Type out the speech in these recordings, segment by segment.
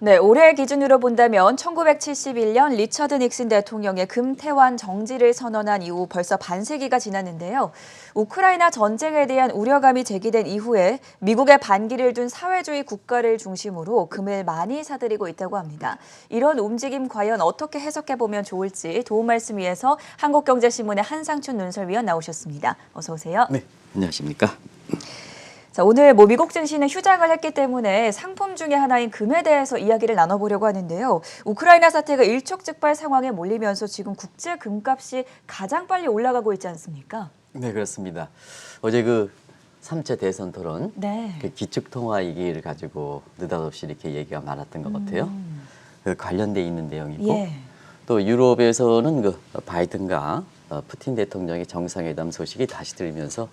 네, 올해 기준으로 본다면 1971년 리처드 닉슨 대통령의 금태환 정지를 선언한 이후 벌써 반세기가 지났는데요. 우크라이나 전쟁에 대한 우려감이 제기된 이후에 미국의 반기를 둔 사회주의 국가를 중심으로 금을 많이 사들이고 있다고 합니다. 이런 움직임 과연 어떻게 해석해보면 좋을지 도움 말씀 위해서 한국경제신문의 한상춘 논설위원 나오셨습니다. 어서 오세요. 네, 안녕하십니까. 자, 오늘 미국 증시는 휴장을 했기 때문에 상품 중에 하나인 금에 대해서 이야기를 나눠보려고 하는데요. 우크라이나 사태가 일촉즉발 상황에 몰리면서 지금 국제 금값이 가장 빨리 올라가고 있지 않습니까? 네, 그렇습니다. 어제 그 3차 대선 토론, 네. 그 기축통화 위기를 가지고 느닷없이 이렇게 얘기가 많았던 것 같아요. 그 관련돼 있는 내용이고, 예. 또 유럽에서는 그 바이든과 푸틴 대통령의 정상회담 소식이 다시 들리면서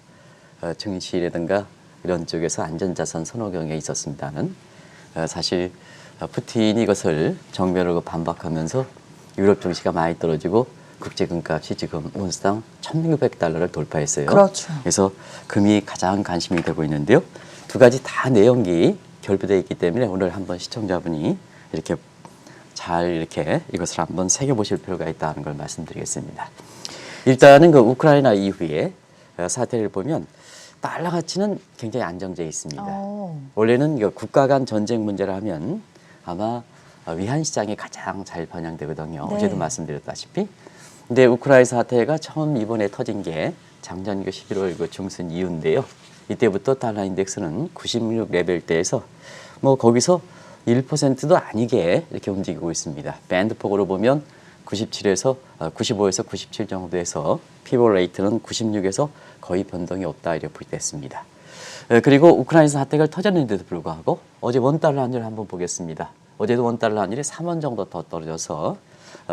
증시라든가 이런 쪽에서 안전자산 선호 경향이 있었습니다는 사실 푸틴이 이것을 정면으로 반박하면서 유럽 증시가 많이 떨어지고 국제 금값이 지금 온스당 1,600달러를 돌파했어요. 그렇죠. 그래서 금이 가장 관심이 되고 있는데요. 두 가지 다 내용이 결부되어 있기 때문에 오늘 한번 시청자분이 이렇게 잘 이렇게 이것을 한번 새겨보실 필요가 있다는 걸 말씀드리겠습니다. 일단은 그 우크라이나 이후에 사태를 보면 달러 가치는 굉장히 안정돼 있습니다. 원래는 국가 간 전쟁 문제를 하면 아마 위안 시장이 가장 잘 반영되거든요. 네. 어제도 말씀드렸다시피. 근데 우크라이나 사태가 처음 이번에 터진 게 작년 11월 중순 이후인데요. 이때부터 달러 인덱스는 96 레벨대에서 거기서 1%도 아니게 이렇게 움직이고 있습니다. 밴드폭으로 보면 97에서 95에서 97 정도에서 피벗 레이트는 96에서 거의 변동이 없다 이렇게 부됐습니다. 그리고 우크라이나 사태가 터졌는데도 불구하고 어제 원달러 환율 한번 보겠습니다. 어제도 원달러 환율이 3원 정도 더 떨어져서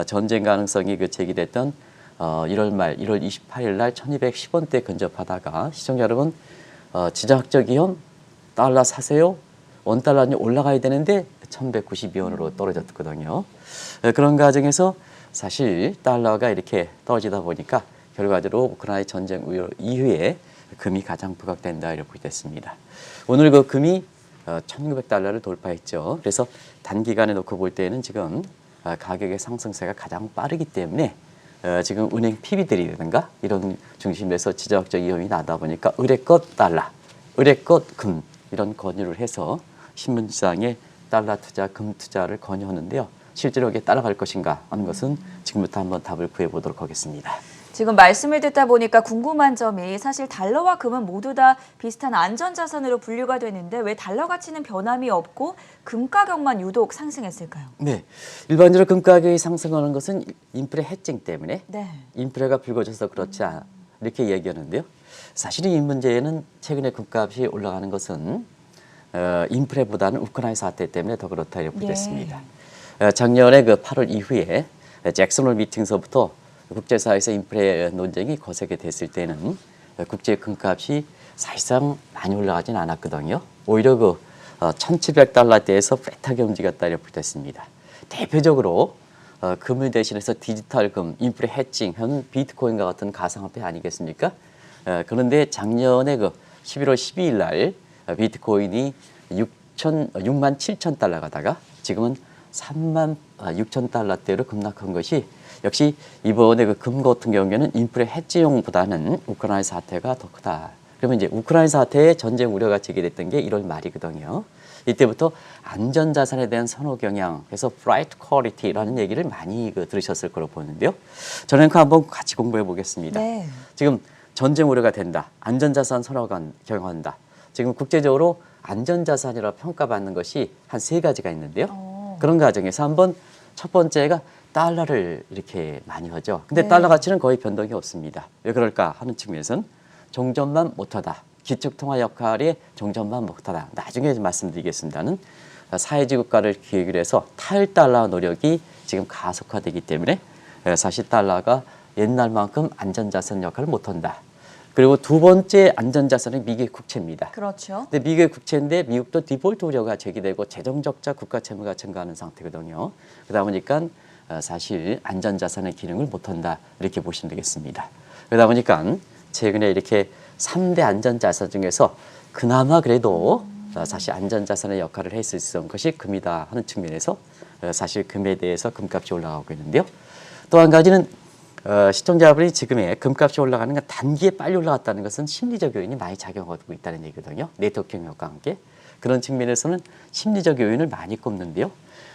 전쟁 가능성이 제기됐던 1월 말 1월 28일 날 1210원대 근접하다가 시청자 여러분 지정학적 위험 달러 사세요. 원달러 환율 올라가야 되는데 1192원으로 떨어졌거든요. 그런 과정에서 사실 달러가 이렇게 떨어지다 보니까 결과적으로 우크라이나 전쟁 이후에 금이 가장 부각된다 이렇게 됐습니다. 오늘 그 금이 1,900달러를 돌파했죠. 그래서 단기간에 놓고 볼 때는 지금 가격의 상승세가 가장 빠르기 때문에 지금 은행 PB들이라든가 이런 중심에서 지정학적 위험이 나다 보니까 의뢰껏 달러, 의뢰껏 금 이런 권유를 해서 신문지상에 달러 투자, 금 투자를 권유하는데요. 실제로 이게 따라갈 것인가 하는 것은 지금부터 한번 답을 구해보도록 하겠습니다. 지금 말씀을 듣다 보니까 궁금한 점이 사실 달러와 금은 모두 다 비슷한 안전자산으로 분류가 되는데 왜 달러 가치는 변함이 없고 금 가격만 유독 상승했을까요? 네, 일반적으로 금 가격이 상승하는 것은 인플레 해칭 때문에 네. 인플레가 불거져서 그렇지 이렇게 얘기하는데요. 사실은 이 문제는 최근에 금값이 올라가는 것은 인플레보다는 우크라이나 사태 때문에 더 그렇다 이렇게 됐습니다. 작년에 8월 이후에 잭슨홀 미팅서부터 국제사회에서 인플레 논쟁이 거세게 됐을 때는 국제 금값이 사실상 많이 올라가진 않았거든요. 오히려 1,700달러대에서 플랫하게 움직였다 이렇게 됐습니다. 대표적으로 금을 대신해서 디지털 금, 인플레 해칭하는 비트코인과 같은 가상화폐 아니겠습니까? 그런데 작년에 11월 12일 날 비트코인이 6만 7천 달러 가다가 지금은 3만 6천 달러대로 급락한 것이 역시 이번에 금 같은 경우에는 인플레 해지용보다는 우크라이나 사태가 더 크다. 그러면 이제 우크라이나 사태에 전쟁 우려가 제기됐던 게 1월 말이거든요. 이때부터 안전자산에 대한 선호 경향에서 flight quality라는 얘기를 많이 들으셨을 거로 보는데요. 저는 한번 같이 공부해 보겠습니다. 네. 지금 전쟁 우려가 된다. 안전자산 선호가 경향한다. 지금 국제적으로 안전자산이라고 평가받는 것이 한 3가지가 있는데요. 그런 과정에서 한번 첫 번째가 달러를 이렇게 많이 하죠. 근데 네. 달러 가치는 거의 변동이 없습니다. 왜 그럴까 하는 측면에서는 종전만 못하다. 기축통화 역할에 종전만 못하다. 나중에 말씀드리겠습니다는 사회주의 국가를 기획을 해서 탈달러 노력이 지금 가속화되기 때문에 사실 달러가 옛날만큼 안전자산 역할을 못한다. 그리고 두 번째 안전자산은 미국의 국채입니다. 그렇죠. 근데 미국의 국채인데 미국도 디폴트 우려가 제기되고 재정적자 국가 채무가 증가하는 상태거든요. 그러다 보니까 사실 안전자산의 기능을 못한다 이렇게 보시면 되겠습니다. 그러다 보니까 최근에 이렇게 3대 안전자산 중에서 그나마 그래도 사실 안전자산의 역할을 했을 수 있는 것이 금이다 하는 측면에서 사실 금에 대해서 금값이 올라가고 있는데요. 또 한 가지는 시청자분이 지금의 금값이 올라가는 건 단기에 빨리 올라갔다는 것은 심리적 요인이 많이 작용하고 있다는 얘기거든요. 네트워킹 효과와 함께. 그런 측면에서는 심리적 요인을 많이 꼽는데요.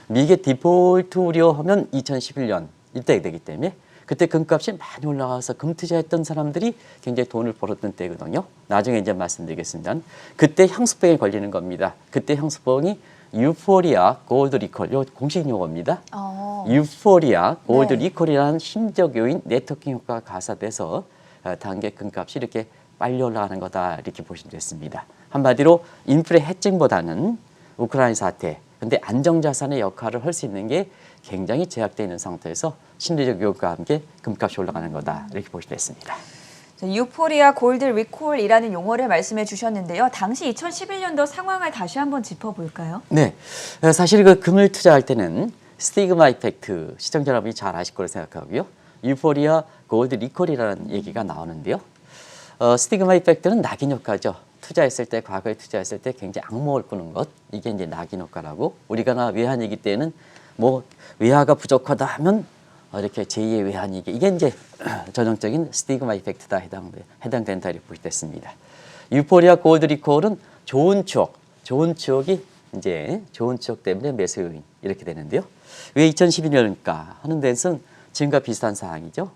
미국의 디폴트 우려하면 2011년 이때 되기 때문에 그때 금값이 많이 올라가서 금 투자했던 사람들이 굉장히 돈을 벌었던 때거든요. 나중에 이제 말씀드리겠습니다. 그때 향수병에 걸리는 겁니다. 그때 향수병이 유포리아 골드 리콜, 요 공식 용어입니다. 유포리아 골드 네. 리콜이라는 심적 요인 네트워킹 효과가 가사돼서 단계 금값이 이렇게 빨리 올라가는 거다 이렇게 보시면 됐습니다. 한마디로 인플레 해증보다는 우크라이나 사태, 근데 안정자산의 역할을 할 수 있는 게 굉장히 제약되어 있는 상태에서 심리적 요인과 함께 금값이 올라가는 거다 이렇게 보시면 됐습니다. 유포리아 골드 리콜이라는 용어를 말씀해 주셨는데요. 당시 2011년도 상황을 다시 한번 짚어볼까요? 네, 사실 그 금을 투자할 때는 스티그마 이펙트 시청자 여러분이 잘 아실 거로 생각하고요. 유포리아 골드 리콜이라는 얘기가 나오는데요. 스티그마 이펙트는 낙인 효과죠. 투자했을 때 과거에 투자했을 때 굉장히 악몽을 꾸는 것 이게 이제 낙인 효과라고 우리가 외환위기 때는 뭐 외화가 부족하다 하면 이렇게 제2의 외환위기 이게 이제 전형적인 스티그마 이펙트다 해당된다 이렇게 보시됐습니다. 유포리아 골드 리콜은 좋은 추억이 이제 좋은 추억 때문에 매수 요인 이렇게 되는데요. 왜 2012년일까 하는 데는 지금과 비슷한 상황이죠.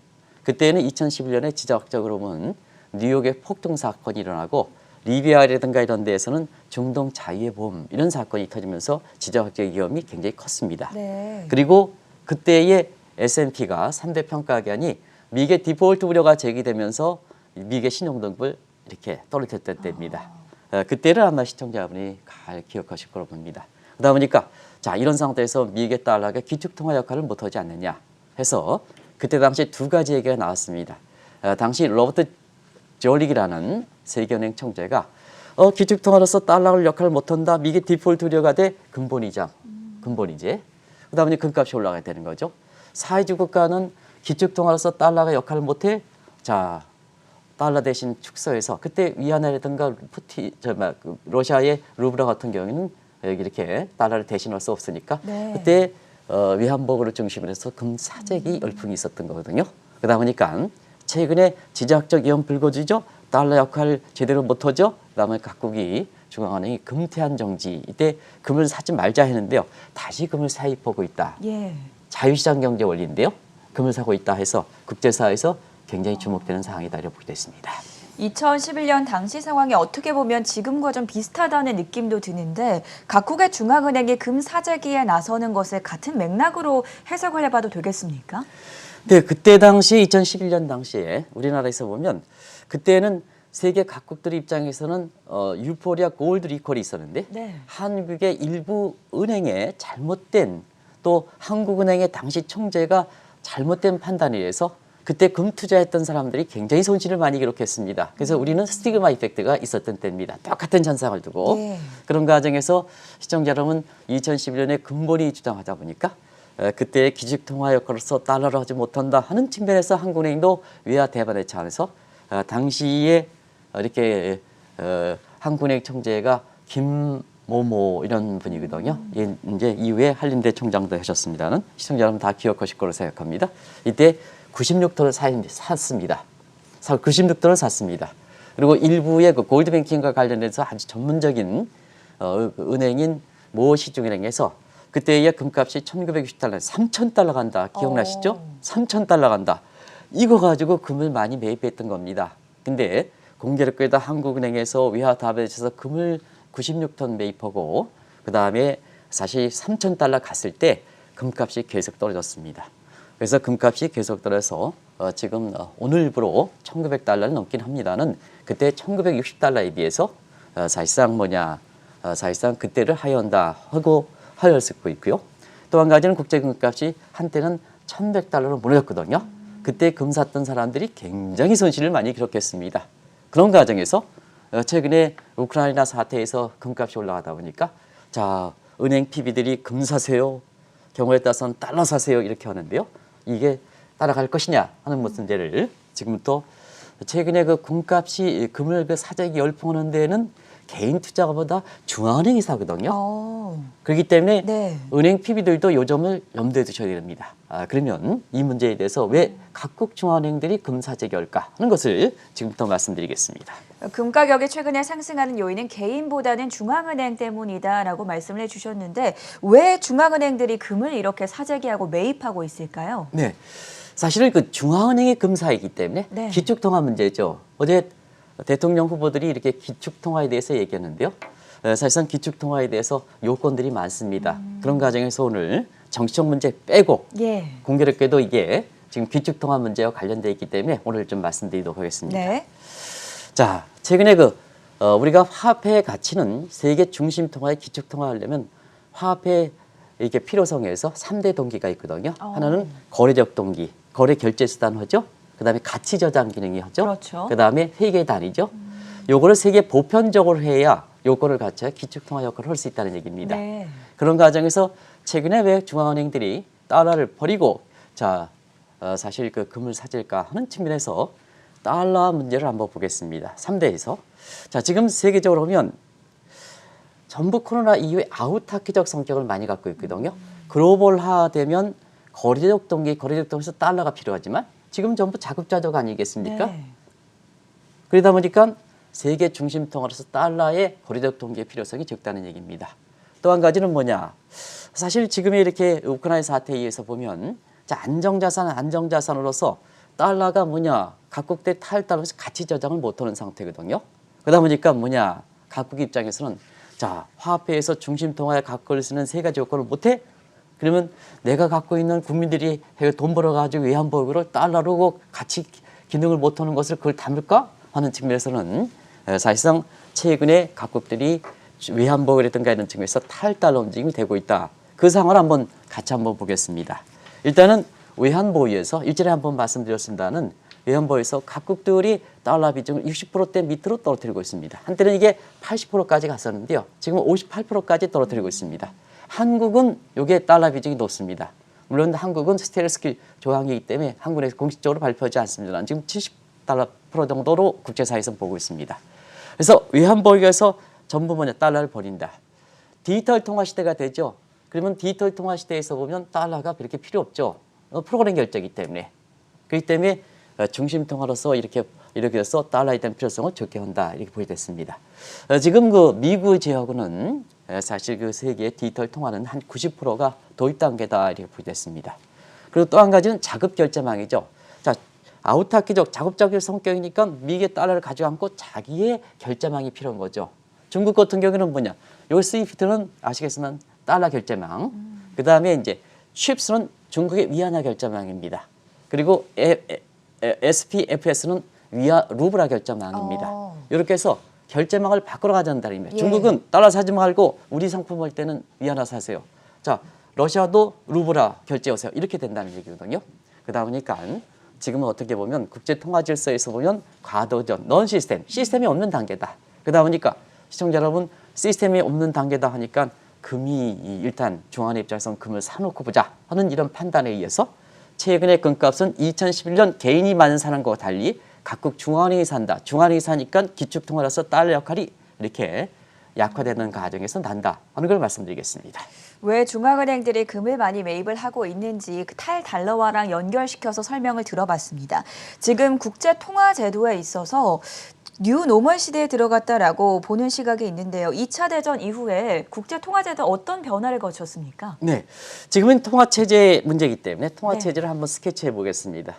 그때는 2011년에 지적적으로 보면 뉴욕에 폭동 사건이 일어나고 리비아라든가 이런 데에서는 중동 자유의 봄 이런 사건이 터지면서 지정학적 위험이 굉장히 컸습니다. 네. 그리고 그때의 S&P가 3대 평가기관이 미국의 디폴트 우려가 제기되면서 미국의 신용등급을 이렇게 떨어졌던 때입니다. 그때를 아마 시청자분이 잘 기억하실 거로 봅니다. 그러다 보니까 자 이런 상태에서 미국의 달러가 기축통화 역할을 못하지 않느냐 해서 그때 당시 두 가지 얘기가 나왔습니다. 당시 로버트 졸릭이라는 세계은행 총재가 기축통화로서 달러를 역할을 못한다. 미국의 디폴트 우려가 돼 근본이제. 그러다 보니 금값이 올라가야 되는 거죠. 사회주의 국가는 기축통화로서 달러가 역할을 못해. 자 달러 대신 축소해서 그때 위안화라든가 러시아의 루블라 같은 경우에는 이렇게 달러를 대신할 수 없으니까 네. 그때 위안복을 중심으로 해서 금 사재기 열풍이 있었던 거거든요. 그러다 보니까 최근에 지정학적 위험 불거지죠. 달러 역할 제대로 못하죠. 그다음에 각국이 중앙은행이 금태한 정지 이때 금을 사지 말자 했는데요. 다시 금을 사입하고 있다. 예. 자유시장 경제 원리인데요. 금을 사고 있다 해서 국제사회에서 굉장히 주목되는 상황이다 이렇게 보게 됐습니다. 2011년 당시 상황이 어떻게 보면 지금과 좀 비슷하다는 느낌도 드는데 각국의 중앙은행이 금 사재기에 나서는 것을 같은 맥락으로 해석을 해봐도 되겠습니까? 네, 그때 당시 2011년 당시에 우리나라에서 보면 그때는 세계 각국들 입장에서는 유포리아 골드 리콜이 있었는데 네. 한국의 일부 은행의 잘못된 또 한국은행의 당시 총재가 잘못된 판단에 의해서 그때 금 투자했던 사람들이 굉장히 손실을 많이 기록했습니다. 그래서 우리는 스티그마 이펙트가 있었던 때입니다. 똑같은 현상을 두고 예. 그런 과정에서 시청자 여러분 2011년에 근본이 주장하다 보니까 그때의 기축통화 역할로서 달러를 하지 못한다 하는 측면에서 한국은행도 외화 대반의 차원에서 당시에 이렇게 한국은행 총재가 김모모 이런 분이거든요. 이제 이후에 한림대 총장도 하셨습니다는 시청자 여러분 다 기억하실 거로 생각합니다. 이때 96도를 샀습니다. 96도를 샀습니다. 그리고 일부의 그 골드뱅킹과 관련해서 아주 전문적인 은행인 모 시중은행에서 그때의 금값이 1960달러, 3,000달러 간다. 기억나시죠? 3,000달러 간다. 이거 가지고 금을 많이 매입했던 겁니다. 근데 공교롭게도 한국은행에서 외화 답에서 금을 96톤 매입하고 그다음에 사실 3,000달러 갔을 때 금값이 계속 떨어졌습니다. 그래서 금값이 계속 떨어져서 지금 오늘부로 1,900달러를 넘긴 합니다는 그때 1,960달러에 비해서 사실상 사실상 그때를 하회한다 하고 하회할 수 있고요. 또 한 가지는 국제금값이 한때는 1,100달러로 무너졌거든요. 그때 금 샀던 사람들이 굉장히 손실을 많이 기록했습니다. 그런 과정에서 최근에 우크라이나 사태에서 금값이 올라가다 보니까 자 은행 PB들이 금 사세요. 경우에 따라서는 달러 사세요. 이렇게 하는데요. 이게 따라갈 것이냐 하는 문제를 지금부터 최근에 그 금값이 금을 그 사재기 열풍하는 데는 개인 투자가보다 중앙은행이 사거든요. 어, 그렇기 때문에 네. 은행 PB들도 요 점을 염두에 두셔야 됩니다. 그러면 이 문제에 대해서 왜 각국 중앙은행들이 금사재기 할까 하는 것을 지금부터 말씀드리겠습니다. 금 가격이 최근에 상승하는 요인은 개인보다는 중앙은행 때문이다라고 말씀을 해주셨는데 왜 중앙은행들이 금을 이렇게 사재기하고 매입하고 있을까요? 네, 사실은 그 중앙은행의 금사이기 때문에 네. 기축통화 문제죠. 어제 대통령 후보들이 이렇게 기축통화에 대해서 얘기했는데요. 사실상 기축통화에 대해서 요건들이 많습니다. 그런 과정에서 오늘 정치적 문제 빼고 예. 공교롭게도 이게 지금 기축통화 문제와 관련되어 있기 때문에 오늘 좀 말씀드리도록 하겠습니다. 네. 자, 최근에 우리가 화폐의 가치는 세계 중심 통화의 기축 통화하려면 화폐 이렇게 필요성에서 3대 동기가 있거든요. 하나는 거래적 동기, 거래 결제 수단화죠. 그다음에 가치 저장 기능이 하죠. 그렇죠. 그다음에 회계 단위죠. 요거를 세계 보편적으로 해야 요거를 갖춰야 기축 통화 역할을 할 수 있다는 얘기입니다. 네. 그런 과정에서 최근에 왜 중앙은행들이 달러를 버리고 사실 그 금을 사질까 하는 측면에서 달러 문제를 한번 보겠습니다. 3대에서. 자, 지금 세계적으로 보면 전부 코로나 이후에 아우타키적 성격을 많이 갖고 있거든요. 글로벌화되면 거래적 동기에서 달러가 필요하지만 지금 전부 자급자족 아니겠습니까? 네. 그러다 보니까 세계 중심 통화로서 달러의 거래적 동기의 필요성이 적다는 얘기입니다. 또 한 가지는 뭐냐? 사실 지금 이렇게 우크라이나 사태에 의해서 보면 자, 안정자산으로서 달러가 뭐냐? 각국대 탈달러에서 가치 저장을 못하는 상태거든요. 그러다 보니까 뭐냐? 각국 입장에서는 자, 화폐에서 중심 통화에 각국을 쓰는 세 가지 요건을 못해? 그러면 내가 갖고 있는 국민들이 돈 벌어가지고 외환보유고를 달러로 가치 기능을 못하는 것을 그걸 담을까 하는 측면에서는 사실상 최근에 각국들이 외환보유라든가 이런 측면에서 탈달러 움직임이 되고 있다. 그 상황을 같이 한번 보겠습니다. 일단은 외환보유에서 일전에 한번 말씀드렸습니다는 외환보유에서 각국들이 달러 비중을 60%대 밑으로 떨어뜨리고 있습니다. 한때는 이게 80%까지 갔었는데요. 지금 58%까지 떨어뜨리고 있습니다. 한국은 이게 달러 비중이 높습니다. 물론 한국은 스테일스킬 조항이기 때문에 한국에서 공식적으로 발표하지 않습니다만 지금 70% 정도로 국제사회에서 보고 있습니다. 그래서 외환보유에서 전부 달러를 버린다. 디지털 통화 시대가 되죠. 그러면 디지털 통화 시대에서 보면 달러가 그렇게 필요 없죠. 프로그램 결제이기 때문에. 그렇기 때문에 중심 통화로서 이렇게 해서 달러에 대한 필요성을 적게 한다 이렇게 보여졌습니다. 지금 미국 제하고는 사실 세계의 디지털 통화는 한 90%가 도입 단계다 이렇게 보여졌습니다. 그리고 또 한 가지는 자급 결제망이죠. 자, 아우타키적 자급자족 성격이니까 미국의 달러를 가지고 않고 자기의 결제망이 필요한 거죠. 중국 같은 경우는 뭐냐? 요 스위프트는 아시겠지만 달러 결제망. 그다음에 이제 칩스는 중국의 위안화 결제망입니다. 그리고 SPFS는 루브라 결제망입니다. 이렇게 해서 결제망을 바꾸러 가자는 얘기입니다. 예. 중국은 달러 사지 말고 우리 상품 할 때는 위안화 사세요. 자, 러시아도 루브라 결제하세요. 이렇게 된다는 얘기거든요. 그러다 보니까 지금은 어떻게 보면 국제 통화 질서에서 보면 과도전, 넌 시스템이 없는 단계다. 그러다 보니까 시청자 여러분 시스템이 없는 단계다 하니까 금이 일단 중앙은행 입장에서는 금을 사놓고 보자 하는 이런 판단에 의해서 최근의 금값은 2011년 개인이 많은 사는 것과 달리 각국 중앙은행이 산다. 중앙은행이 사니까 기축통화로서 달러 역할이 이렇게 약화되는 과정에서 난다 하는 걸 말씀드리겠습니다. 왜 중앙은행들이 금을 많이 매입을 하고 있는지 그 탈달러화랑 연결시켜서 설명을 들어봤습니다. 지금 국제통화제도에 있어서 뉴 노멀 시대에 들어갔다라고 보는 시각이 있는데요. 2차 대전 이후에 국제통화제도 어떤 변화를 거쳤습니까? 네, 지금은 통화체제 문제이기 때문에 통화체제를 한번 스케치해 보겠습니다.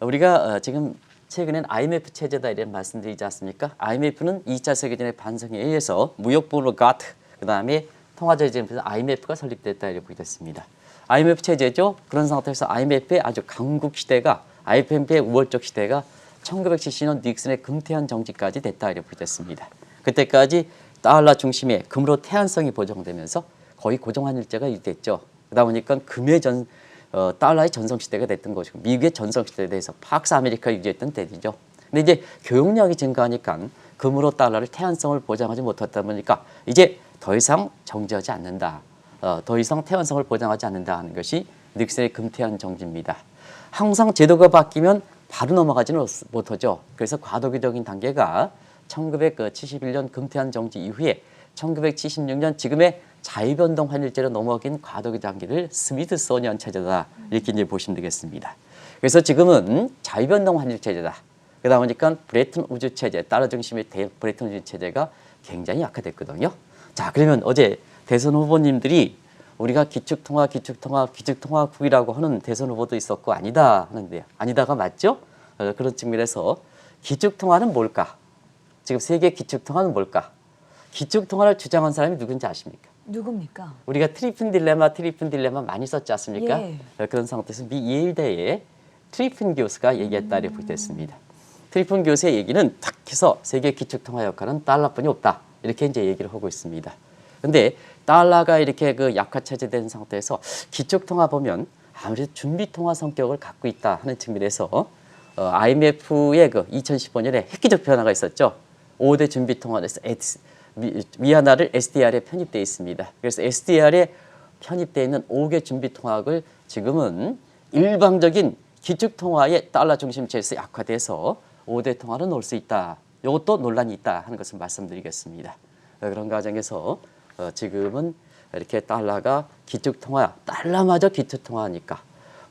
우리가 지금 최근엔 IMF 체제다 이런 말씀드리지 않습니까? IMF는 2차 세계대전의 반성에 의해서 무역부로 가트, 그다음에 통화제재에서 IMF가 설립됐다 이렇게 보겠습니다. IMF 체제죠. 그런 상태에서 IMF의 아주 강국 시대가 IMF의 우월적 시대가 1970년 닉슨의 금태환 정지까지 됐다 이렇게 보겠습니다. 그때까지 달러 중심의 금으로 태환성이 보정되면서 거의 고정한 일제가 유지됐죠. 그러다 보니까 달러의 전성시대가 됐던 것이고 미국의 전성시대에 대해서 팍스 아메리카 유지했던 때이죠. 근데 이제 교역량이 증가하니까 금으로 달러를 태환성을 보장하지 못하다 보니까 이제 더 이상 정지하지 않는다. 더 이상 태환성을 보장하지 않는다 하는 것이 닉슨의 금태환 정지입니다. 항상 제도가 바뀌면 바로 넘어가지는 못하죠. 그래서 과도기적인 단계가 1971년 금태환 정지 이후에 1976년 지금의 자유변동 환율제로 넘어긴 과도기 단계를 스미드소니언 체제다 이렇게 이제 보시면 되겠습니다. 그래서 지금은 자유변동 환율 체제다. 그러다 보니까 브레튼 우즈 체제, 달러 중심의 브레튼 우즈 체제가 굉장히 약화됐거든요. 자, 그러면 어제 대선 후보님들이 우리가 기축통화국이라고 하는 대선 후보도 있었고 아니다 하는데요. 아니다가 맞죠? 그런 측면에서 기축통화는 뭘까? 지금 세계 기축통화는 뭘까? 기축통화를 주장한 사람이 누군지 아십니까? 누굽니까? 우리가 트리픈 딜레마 많이 썼지 않습니까? 예. 그런 상태에서 미 예일대의 트리픈 교수가 얘기했다 이렇게 보겠습니다. 트리픈 교수의 얘기는 탁 해서 세계 기축통화 역할은 달러뿐이 없다 이렇게 이제 얘기를 하고 있습니다. 근데 달러가 이렇게 그 약화체제된 상태에서 기축통화 보면 아무래도 준비통화 성격을 갖고 있다 하는 측면에서 IMF의 그 2015년에 획기적 변화가 있었죠. 5대 준비통화에서 위안화를 SDR에 편입되어 있습니다. 그래서 SDR에 편입되어 있는 5개 준비통화학을 지금은 일방적인 기축통화의 달러 중심체에서 약화돼서 5대 통화로 넣을 수 있다. 이것도 논란이 있다 하는 것을 말씀드리겠습니다. 그런 과정에서 지금은 이렇게 달러가 기축통화, 달러마저 기축통화니까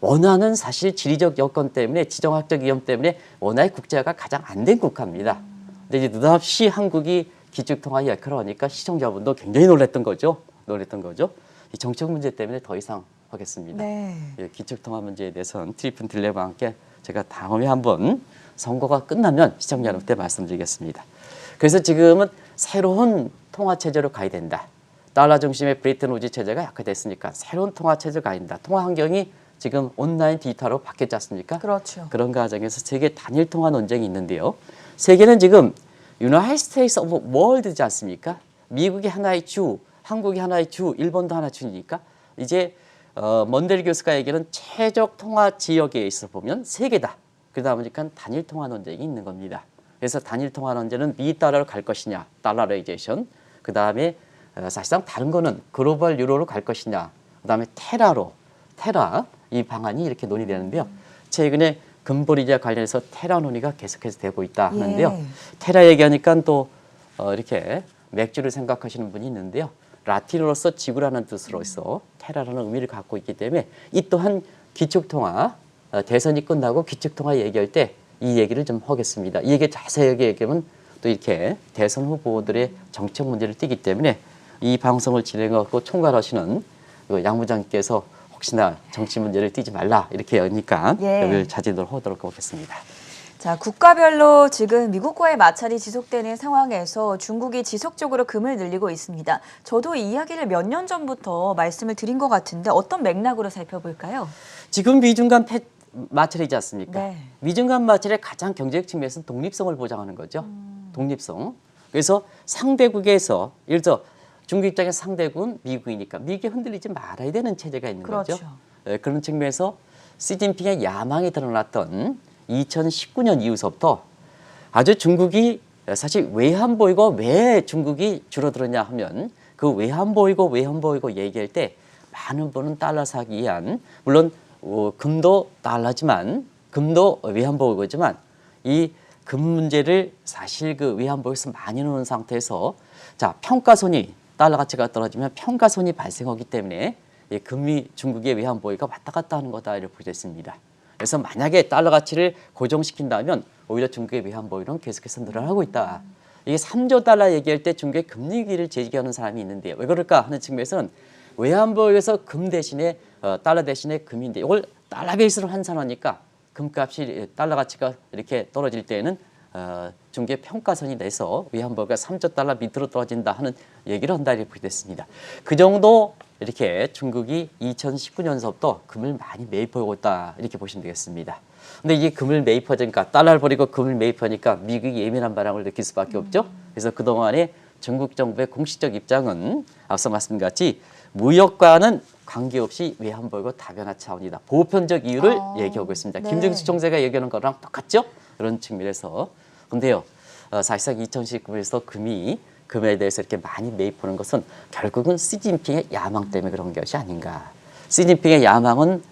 원화는 사실 지리적 여건 때문에 지정학적 위험 때문에 원화의 국제화가 가장 안 된 국가입니다. 근데 이제 느닷없이 한국이 기축통화 역할을 하니까 시청자분도 굉장히 놀랬던 거죠. 이 정책 문제 때문에 더 이상 하겠습니다. 네. 기축통화 문제에 대해서는 트리픈 딜레마와 함께 제가 다음에 한번 선거가 끝나면 시청자 여러분께 말씀드리겠습니다. 그래서 지금은 새로운 통화체제로 가야 된다. 달러 중심의 브레튼 우즈 체제가 약화됐으니까 새로운 통화체제로 가야 된다. 통화 환경이 지금 온라인 디지털로 바뀌었지 않습니까? 그렇죠. 그런 과정에서 세계 단일 통화 논쟁이 있는데요. 세계는 지금 United States of World이지 않습니까? 미국이 하나의 주, 한국이 하나의 주, 일본도 하나의 주니까 이제 먼델 교수가 얘기하는 최적 통화 지역에 있어 보면 세계다. 그러다 보니까 단일 통화 논쟁이 있는 겁니다. 그래서 단일 통화 논쟁은 미 달러로 갈 것이냐, 달러레이제이션. 그 다음에 사실상 다른 거는 글로벌 유로로 갈 것이냐, 그 다음에 테라 이 방안이 이렇게 논의되는데요. 최근에 금보리자 관련해서 테라 논의가 계속해서 되고 있다 하는데요. 예. 테라 얘기하니까 또 이렇게 맥주를 생각하시는 분이 있는데요. 라틴어로서 지구라는 뜻으로서 테라라는 의미를 갖고 있기 때문에 이 또한 기축통화 대선이 끝나고 기축통화 얘기할 때 이 얘기를 좀 하겠습니다. 이 얘기 자세하게 얘기하면 또 이렇게 대선 후보들의 정책 문제를 띠기 때문에 이 방송을 진행하고 총괄하시는 그 양부장님께서 혹시나 정치 문제를 띠지 말라 이렇게 하니까 예. 여기를 자제도록 하도록 하겠습니다. 자, 국가별로 지금 미국과의 마찰이 지속되는 상황에서 중국이 지속적으로 금을 늘리고 있습니다. 저도 이 이야기를 몇 년 전부터 말씀을 드린 것 같은데 어떤 맥락으로 살펴볼까요? 지금 미중 간 마찰이지 않습니까? 네. 미중 간 마찰의 가장 경제적 측면에서는 독립성을 보장하는 거죠. 독립성. 그래서 상대국에서 예를 들어 중국 입장에서 상대국은 미국이니까 미국이 흔들리지 말아야 되는 체제가 있는 그렇죠. 거죠. 그런 측면에서 시진핑의 야망이 드러났던 2019년 이후서부터 아주 중국이 사실 외환보유고 왜 중국이 줄어들었냐 하면 그 외환보유고 얘기할 때 많은 분은 달러 사기 위한 물론 금도 달러지만 금도 외환보유고지만 이 금 문제를 사실 그 외환보유에서 많이 넣은 상태에서 자 평가손이 달러 가치가 떨어지면 평가손이 발생하기 때문에 이 금이 중국의 외환보유가 왔다 갔다 하는 거다 이렇게 보겠습니다. 그래서 만약에 달러 가치를 고정시킨다면 오히려 중국의 외환보유는 계속해서 늘어나고 있다. 이게 3조 달러 얘기할 때 중국의 금리 위기를 제기하는 사람이 있는데요. 왜 그럴까 하는 측면에서는 외환보유에서 금 대신에 달러 대신에 금인데 이걸 달러 베이스로 환산하니까 금값이 달러 가치가 이렇게 떨어질 때에는 중국의 평가선이 돼서 외환보유가 3조 달러 밑으로 떨어진다 하는 얘기를 한다 이렇게 됐습니다. 그 정도 이렇게 중국이 2019년서부터 금을 많이 매입하고 있다 이렇게 보시면 되겠습니다. 근데 이게 금을 매입하니까 달러를 버리고 금을 매입하니까 미국이 예민한 반응을 느낄 수밖에 없죠. 그래서 그동안에 중국 정부의 공식적 입장은 앞서 말씀드렸같이 무역과는 관계없이 외환보유고 다변화 차원이다. 보편적 이유를 얘기하고 있습니다. 네. 김정수 총재가 얘기하는 거랑 똑같죠? 그런 측면에서. 근데요. 사실상 2019년에서 금에 대해서 이렇게 많이 매입하는 것은 결국은 시진핑의 야망 때문에 그런 것이 아닌가. 시진핑의 야망은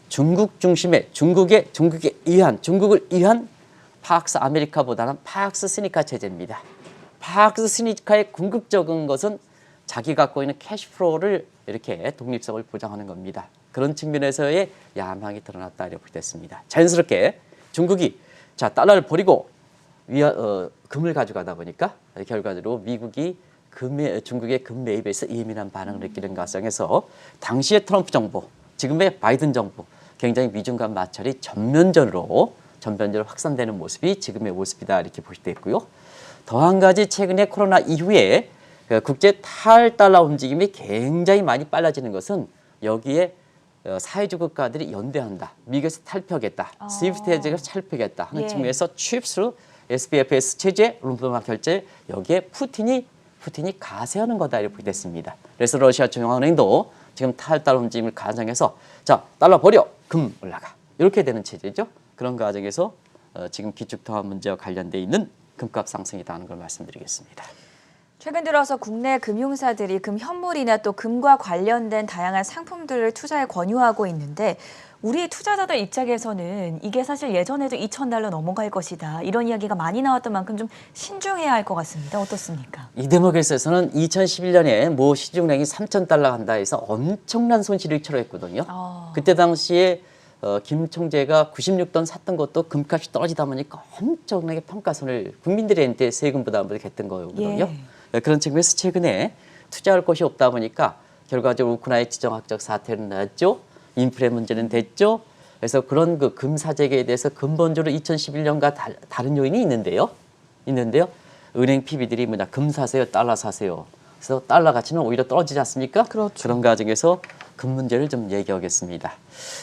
중국 중심의 중국을 위한 팍스 아메리카보다는 팍스 시니카 체제입니다. 파크스니카의 궁극적인 것은 자기 갖고 있는 캐시플로우를 이렇게 독립성을 보장하는 겁니다. 그런 측면에서의 야망이 드러났다 이렇게 됐습니다. 자연스럽게 중국이 자 달러를 버리고 금을 가져가다 보니까 결과적으로 미국이 중국의 금 매입에서 예민한 반응을 느끼는 과정에서 당시의 트럼프 정부, 지금의 바이든 정부 굉장히 미중 간 마찰이 전면전으로 확산되는 모습이 지금의 모습이다 이렇게 볼 수 있고요. 더 한 가지 최근에 코로나 이후에 국제 탈달러 움직임이 굉장히 많이 빨라지는 것은 여기에 사회주 국가들이 연대한다. 미국에서 탈피하겠다. 스위프트 해제가 탈피하겠다 하는 예. 측면에서 취입수, SBFS 체제, 룸프마 결제 여기에 푸틴이 가세하는 거다 이렇게 됐습니다. 그래서 러시아 중앙은행도 지금 탈달러 움직임을 가정해서 자 달러 버려 금 올라가 이렇게 되는 체제죠. 그런 과정에서 지금 기축통화 문제와 관련돼 있는 금값 상승이다 하는 걸 말씀드리겠습니다. 최근 들어서 국내 금융사들이 금 현물이나 또 금과 관련된 다양한 상품들을 투자에 권유하고 있는데 우리 투자자들 입장에서는 이게 사실 예전에도 $2,000 넘어갈 것이다. 이런 이야기가 많이 나왔던 만큼 좀 신중해야 할 것 같습니다. 어떻습니까? 이 대목에서는 2011년에 모 시중은행이 $3,000 간다 해서 엄청난 손실을 치러했거든요. 그때 당시에 김 총재가 96돈 샀던 것도 금값이 떨어지다 보니까 엄청나게 평가손을 국민들한테 세금 부담을 했던 거거든요. 예. 그런 측면에서 최근에 투자할 곳이 없다 보니까 결과적으로 우크라이나 지정학적 사태는 났죠. 인플레 문제는 됐죠. 그래서 그런 그 금사재계에 대해서 근본적으로 2011년과 다른 요인이 있는데요. 은행 PB들이 뭐냐 금 사세요, 달러 사세요. 그래서 달러 가치는 오히려 떨어지지 않습니까? 그렇죠. 그런 과정에서 금 문제를 좀 얘기하겠습니다.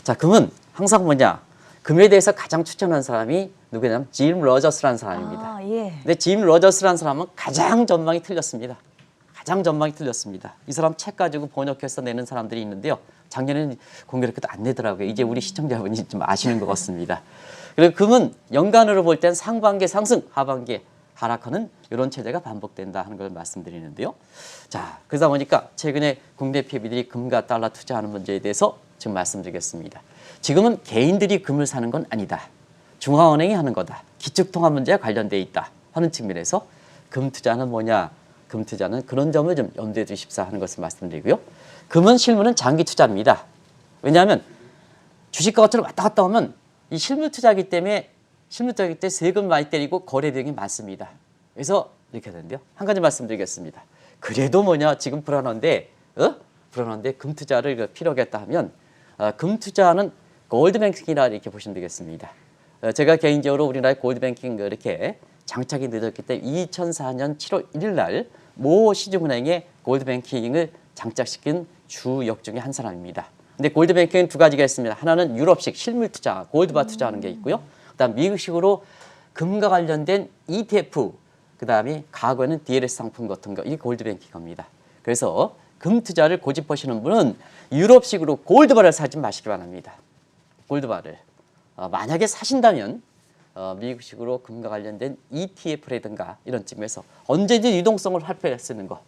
자, 금은 항상 뭐냐 금에 대해서 가장 추천한 사람이 누구냐면 짐 로저스라는 사람입니다. 예. 근데 짐 로저스라는 사람은 가장 전망이 틀렸습니다. 이 사람 책 가지고 번역해서 내는 사람들이 있는데요. 작년에는 공교롭게도 안 내더라고요. 이제 우리 시청자분이 좀 아시는 것 같습니다. 그리고 금은 연간으로 볼 땐 상반기 상승, 하반기 하락하는 이런 체제가 반복된다 하는 걸 말씀드리는데요. 자, 그러다 보니까 최근에 국내 PB들이 금과 달러 투자하는 문제에 대해서 지금 말씀드리겠습니다. 지금은 개인들이 금을 사는 건 아니다. 중앙은행이 하는 거다. 기축통화 문제와 관련돼 있다 하는 측면에서 금 투자는 뭐냐? 금 투자는 그런 점을 좀 염두에 두십사 하는 것을 말씀드리고요. 금은 실물은 장기 투자입니다. 왜냐하면 주식과 것처럼 왔다 갔다 하면 이 실물 투자이기 때문에 때 세금 많이 때리고 거래 비용이 많습니다. 그래서 이렇게 되는데요. 한 가지 말씀드리겠습니다. 그래도 뭐냐 지금 불안한데 금 투자를 필요하겠다 하면 금 투자는 골드뱅킹이라 이렇게 보시면 되겠습니다. 제가 개인적으로 우리나라의 골드뱅킹 이렇게 장착이 늦었기 때문에 2004년 7월 1일 날 모 시중은행에 골드뱅킹을 장착시킨 주역 중에 한 사람입니다. 근데 골드뱅킹은 두 가지가 있습니다. 하나는 유럽식 실물 투자, 골드바 투자하는 게 있고요. 그다음 미국식으로 금과 관련된 ETF, 그다음에 과거에는 DLS 상품 같은 거, 이게 골드뱅킹 겁니다. 그래서 금 투자를 고집하시는 분은 유럽식으로 골드바를 사지 마시기 바랍니다. 골드바를 만약에 사신다면 미국식으로 금과 관련된 ETF라든가 이런 측면에서 언제든지 유동성을 확보할 수 있는 거,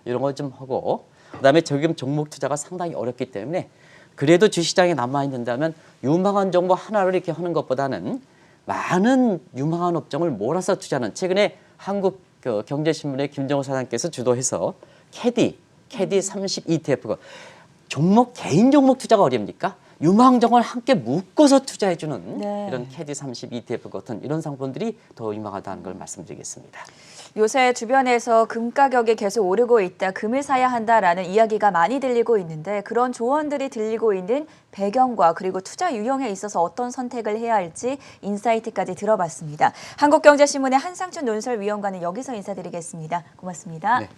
이런 걸 좀 하고 그다음에 지금 종목 투자가 상당히 어렵기 때문에 그래도 주시장에 남아 있는다면 유망한 종목 하나를 이렇게 하는 것보다는 많은 유망한 업종을 몰아서 투자하는 최근에 한국 경제신문의 김정호 사장께서 주도해서 캐디 30 ETF가 개인 종목 투자가 어렵니까? 유망 종목을 함께 묶어서 투자해주는 이런 캐디 30 ETF 같은 이런 상품들이 더 유망하다는 걸 말씀드리겠습니다. 요새 주변에서 금 가격이 계속 오르고 있다, 금을 사야 한다라는 이야기가 많이 들리고 있는데 그런 조언들이 들리고 있는 배경과 그리고 투자 유형에 있어서 어떤 선택을 해야 할지 인사이트까지 들어봤습니다. 한국경제신문의 한상춘 논설위원과는 여기서 인사드리겠습니다. 고맙습니다. 네.